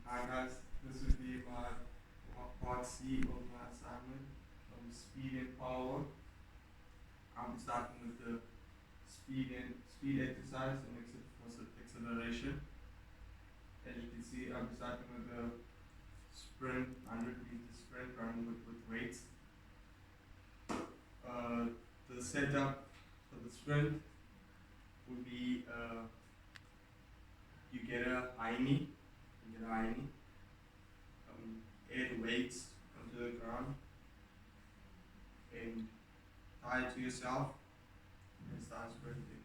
Hi guys, this will be my part C of my assignment on speed and power. I'm starting with the speed exercise and acceleration. As you can see, I'm starting with the sprint, 100-meter sprint running with weights. The setup for the sprint would be you get a hiney, add weights onto the ground and tie it to yourself and start sprinting.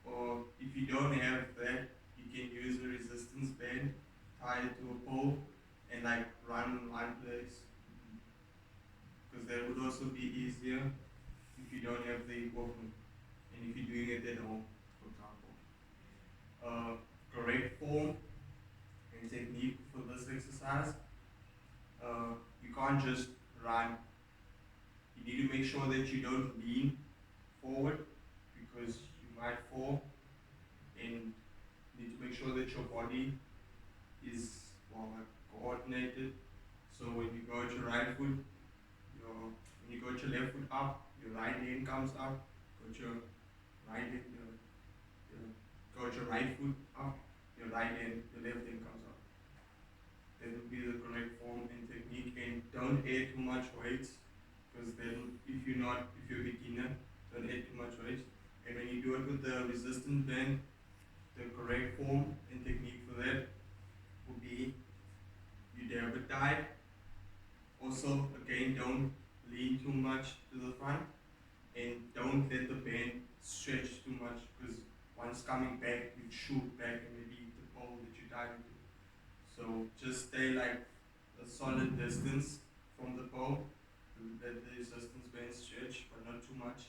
Or if you don't have that, you can use a resistance band, tie it to a pole and like run in one place, because that would also be easier if you don't have the equipment and if you're doing it at home, for example. Correct form and technique for this exercise. You can't just run. You need to make sure that you don't lean forward because you might fall, and you need to make sure that your body is coordinated. So when you go to your right foot, when you go to your left foot up, your right hand comes up. Go to your right hand, go to your right foot up, your right hand, your left hand comes up. That would be the correct form and technique. And don't add too much weights, because then if you're a beginner, don't add too much weight. And when you do it with the resistance band, the correct form and technique for that would be you dab it tight. Also, again, don't lean too much to the front and don't let the band stretch too much, because once coming back, you shoot back and maybe eat the pole that you tied into. So just stay like a solid distance from the pole, let the resistance band stretch, but not too much.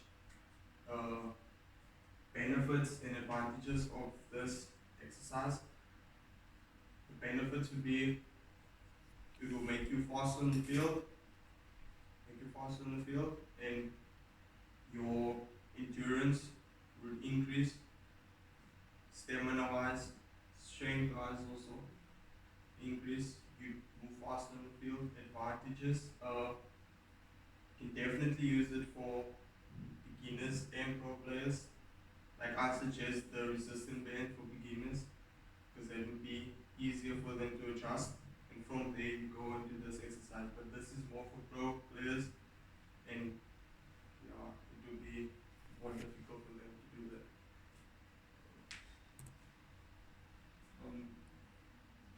Benefits and advantages of this exercise. The benefits would be it will make you faster in the field, and your endurance will increase, stamina wise, strength wise also increase. You move faster in the field. Advantages, you can definitely use it for beginners and pro players. Like I suggest the resistance band for beginners, because that would be easier for them to adjust, and from there you go and do this exercise. But this is more for pro players, and it would be more difficult for them to do that.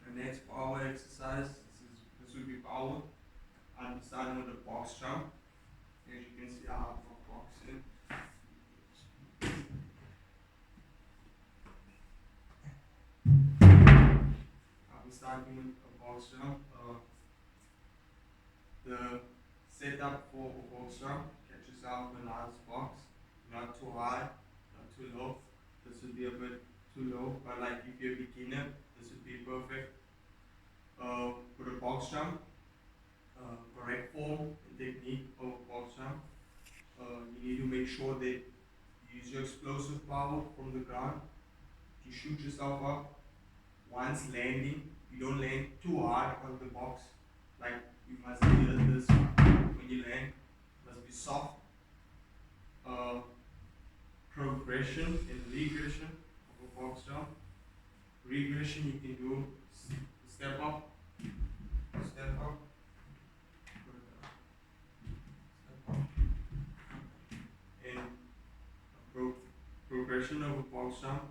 The next power exercise, this would be power. I'm starting with a box jump. As you can see, I have my box in. I'm starting with a box jump. The setup for a box jump: catch yourself in a nice box, not too high, not too low. This would be a bit too low, but like if you're a beginner, this would be perfect. For the box jump, correct form and technique of a box jump. You need to make sure that you use your explosive power from the ground. You shoot yourself up. Once landing, you don't land too hard on the box. Like you must do this when you land. It must be soft. Progression and regression of a box jump. Regression, you can do step up, step up, and progression of a box jump.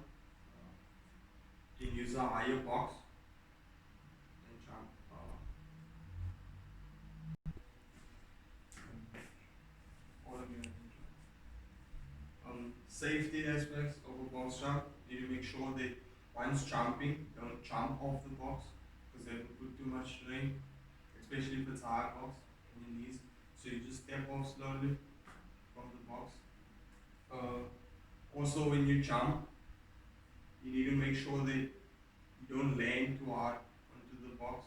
You can use a higher box and jump. Safety aspects of a box jump. You need to make sure that once jumping, don't jump off the box, because that will put too much strain, especially if it's a hard box on your knees. So you just step off slowly from the box. Also, when you jump, you need to make sure that you don't land too hard onto the box,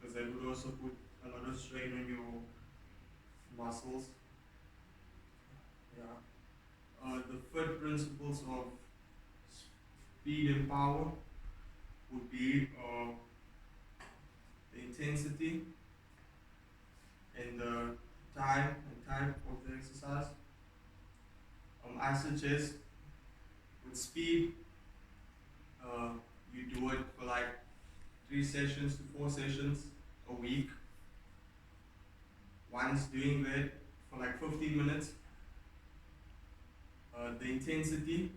because that would also put a lot of strain on your muscles. The third principles of speed and power would be intensity and the time and type of the exercise. I suggest with speed, you do it for like 3 sessions to 4 sessions a week. Once doing that for like 15 minutes. The intensity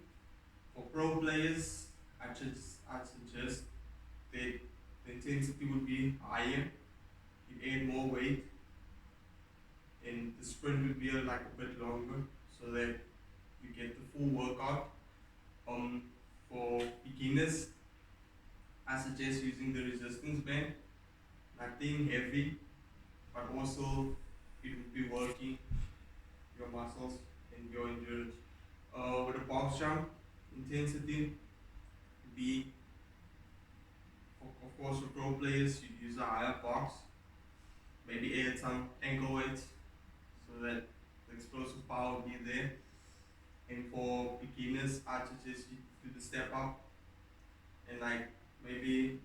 for pro players, I suggest that the intensity would be higher. You add more weight, and the sprint would be like a bit longer, so that you get the full workout. For beginners, I suggest using the resistance band, nothing heavy, but also it would be working your muscles and your endurance. With a box jump, intensity would be, of course, for pro players, you use a higher box, maybe add some ankle weights so that the explosive power will be there. And for beginners, I suggest you do the step up and like maybe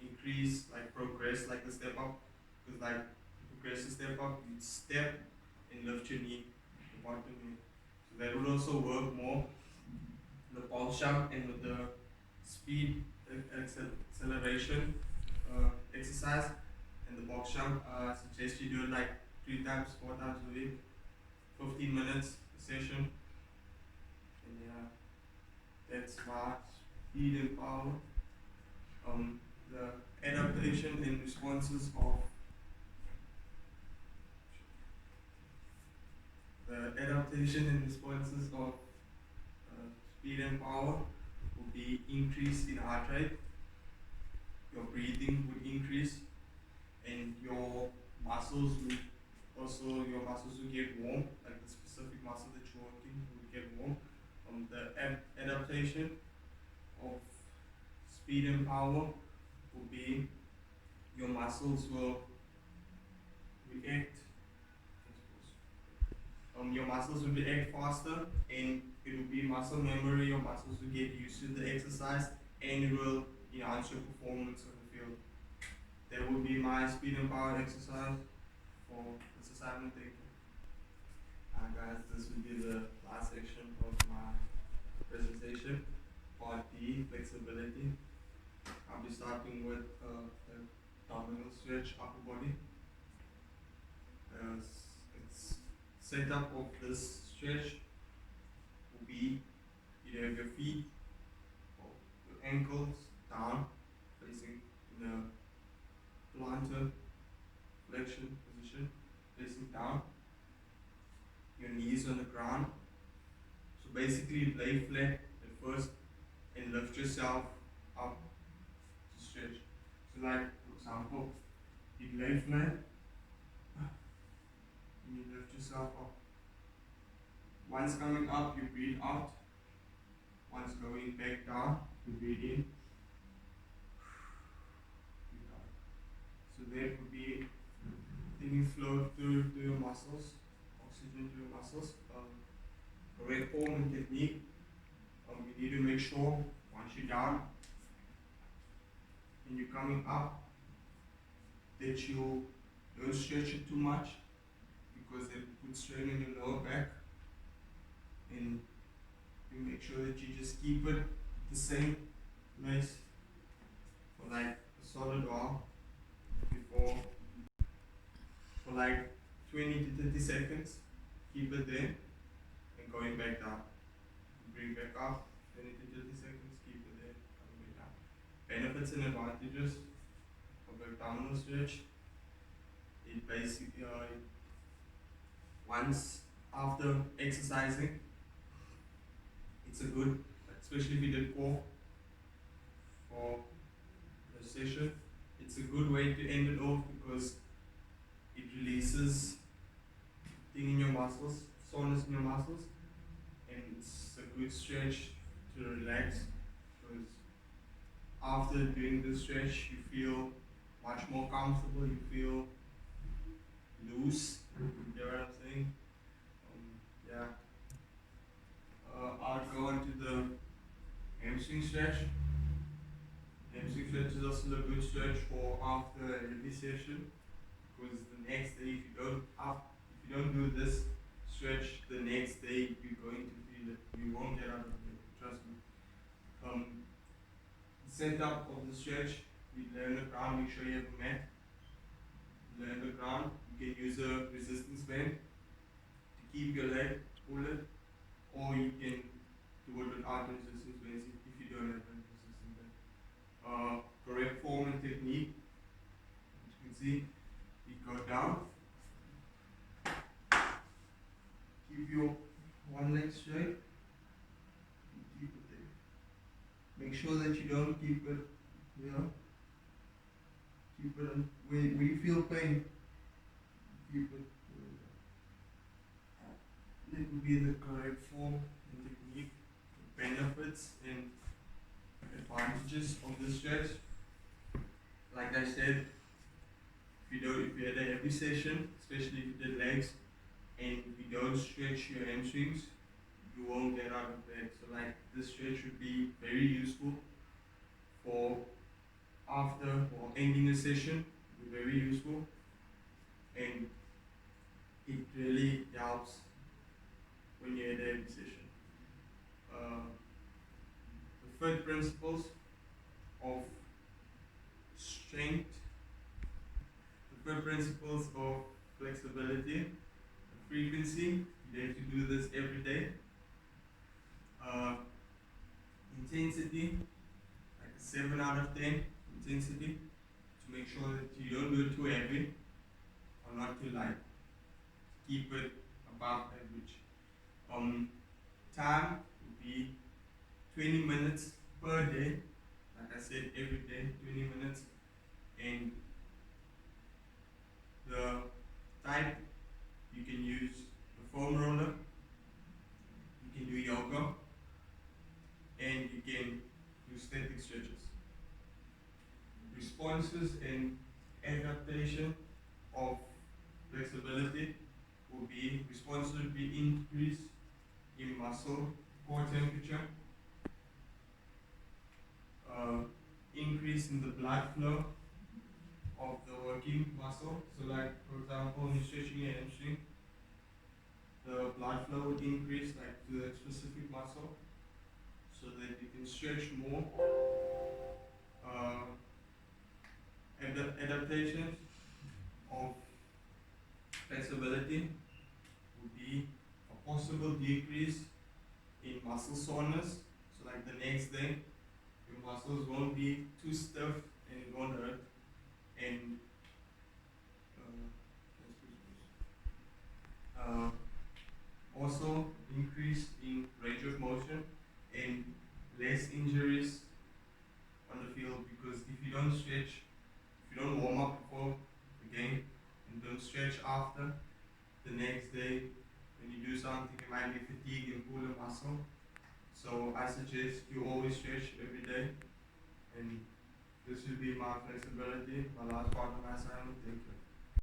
increase, like progress like the step up, because like progress the step up, you step and lift your knee, the bottom knee. So that would also work more. The pulse jump and with the speed acceleration exercise and the box jump, I suggest you do it like 3 times, 4 times a week, 15 minutes a session. And yeah, that's my speed and power. The adaptation and responses of speed and power will be increase in heart rate, your breathing would increase, and your muscles will get warm, like the specific muscle that you're working would get warm. The adaptation of speed and power will be your muscles will react. Your muscles will react faster, and it will be muscle memory. Your muscles will get used to the exercise, and it will enhance your performance on the field. That would be my speed and power exercise for this assignment. Thank you. Guys, this will be the last section of my presentation. Part D, flexibility. I'll be starting with the abdominal stretch, upper body. It's setup of this stretch will be you have your feet or your ankles down, facing in a plantar flexion position, facing down. Your knees on the ground. So basically, lay flat at first and lift yourself up to stretch. So, like for example, you lay flat and you lift yourself up. Once coming up, you breathe out. Once going back down, you breathe in. Breathe out. So that would be taking flow through your muscles, oxygen to your muscles. Correct form and technique. You need to make sure once you're down and you're coming up that you don't stretch it too much, because it puts strain on your lower back. And you make sure that you just keep it the same place for like a solid while for like 20 to 30 seconds. Keep it there and going back down. Bring back up, 20 to 30 seconds, keep it there, coming back down. Benefits and advantages of the abdominal stretch. It basically, once after exercising, it's a good, especially if you did core for the session, it's a good way to end it off, because it releases thing in your muscles, soreness in your muscles, and it's a good stretch to relax, because after doing this stretch you feel much more comfortable, you feel loose, you know what I'm saying? Yeah. I'll go into the hamstring stretch, hamstring stretches are still a good stretch for after a heavy session, because the next day if you don't do this stretch the next day, you're going to feel it. You won't get out of bed, trust me. The setup of the stretch, you lay on the ground, make sure you have a mat. Lay on the ground, you can use a resistance band to keep your leg pulled, or you can do it without resistance bands if you don't have a resistance band. Correct form and technique. As you can see, you go down, keep your one leg straight, and keep it there. Make sure that you don't keep it, keep it on, where you feel pain, keep it. That would be the correct form and technique. Benefits and advantages of this stretch. Like I said, if you had a heavy session, especially if you did legs, and you don't stretch your hamstrings, you won't get out of bed. So like this stretch would be very useful for after or ending a session. It would be very useful, and it really helps when you're at a heavy session. The third principles of strength, the third principles of flexibility, frequency. You have to do this every day. Intensity, like a 7 out of 10 intensity, to make sure that you don't do it too heavy or not too light. Keep it above average. Time would be 20 minutes per day. Like I said, every day, 20 minutes. And the type, you can use the foam roller, you can do yoga, and you can do static stretches. Responses and adaptation of flexibility will be, responses will be increase in muscle core temperature, increase in the blood flow of the working muscle. So like for example, when you're stretching your hamstring, the blood flow would increase like to that specific muscle so that you can stretch more. Adaptations of flexibility would be a possible decrease in muscle soreness. So like the next day, your muscles won't be too stiff and it won't hurt. And also increase in range of motion and less injuries on the field, because if you don't stretch, if you don't warm up before the game and don't stretch after, the next day when you do something you might be fatigued and pull a muscle. So I suggest you always stretch every day, and this will be my flexibility, my last part of my assignment. Thank you.